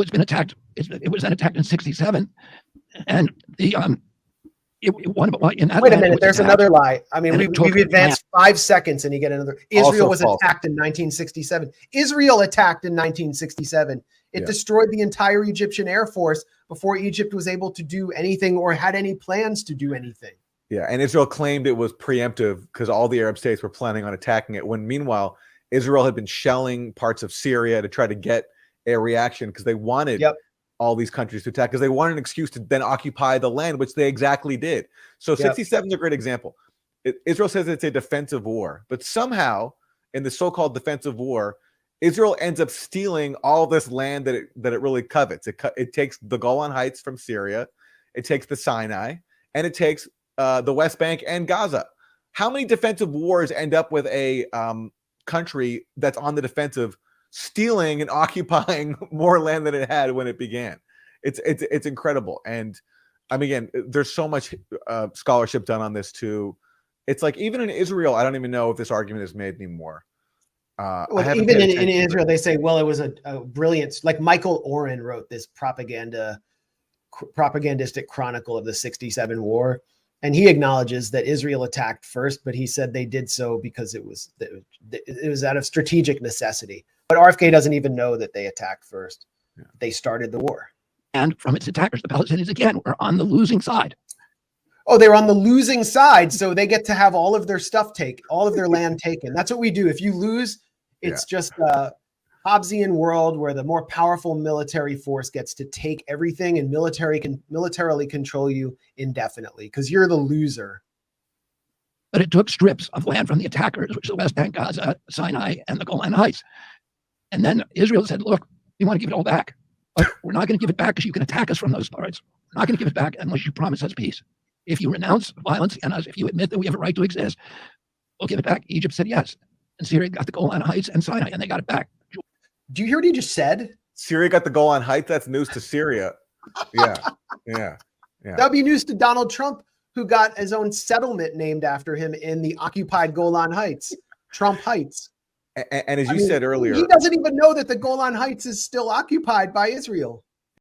it's been attacked. It was then attacked in '67, and the Wait a minute, there's another lie. I mean, we've advanced 5 seconds and you get another. Israel was attacked in 1967. Israel attacked in 1967. It destroyed the entire Egyptian Air Force before Egypt was able to do anything or had any plans to do anything. Yeah, and Israel claimed it was preemptive because all the Arab states were planning on attacking it, when meanwhile, Israel had been shelling parts of Syria to try to get a reaction because they wanted all these countries to attack, because they wanted an excuse to then occupy the land, which they exactly did. So 67 is a great example. Israel says it's a defensive war, but somehow in the so-called defensive war, Israel ends up stealing all this land that it really covets. It takes the Golan Heights from Syria, it takes the Sinai, and it takes the West Bank and Gaza. How many defensive wars end up with a country that's on the defensive stealing and occupying more land than it had when it began? It's incredible. And I mean, again, there's so much scholarship done on this too. It's like, even in Israel, I don't even know if this argument is made anymore. Well, even in Israel, they say, well, it was a brilliant, like Michael Oren wrote this propagandistic chronicle of the 67 war. And he acknowledges that Israel attacked first, but he said they did so because it was out of strategic necessity. But RFK doesn't even know that they attacked first. Yeah. They started the war. And from its attackers, the Palestinians, again, were on the losing side. Oh, they're on the losing side, so they get to have all of their stuff taken, all of their land taken. That's what we do. If you lose, it's just a Hobbesian world where the more powerful military force gets to take everything and militarily control you indefinitely because you're the loser. But it took strips of land from the attackers, which is the West Bank, Gaza, Sinai, and the Golan Heights. And then Israel said, look, we want to give it all back. But we're not going to give it back because you can attack us from those parts. We're not going to give it back unless you promise us peace. If you renounce violence against us, if you admit that we have a right to exist, we'll give it back. Egypt said yes. And Syria got the Golan Heights and Sinai, and they got it back. Do you hear what he just said? Syria got the Golan Heights? That's news to Syria. Yeah. That would be news to Donald Trump, who got his own settlement named after him in the occupied Golan Heights, Trump Heights. And as you said earlier, he doesn't even know that the Golan Heights is still occupied by Israel.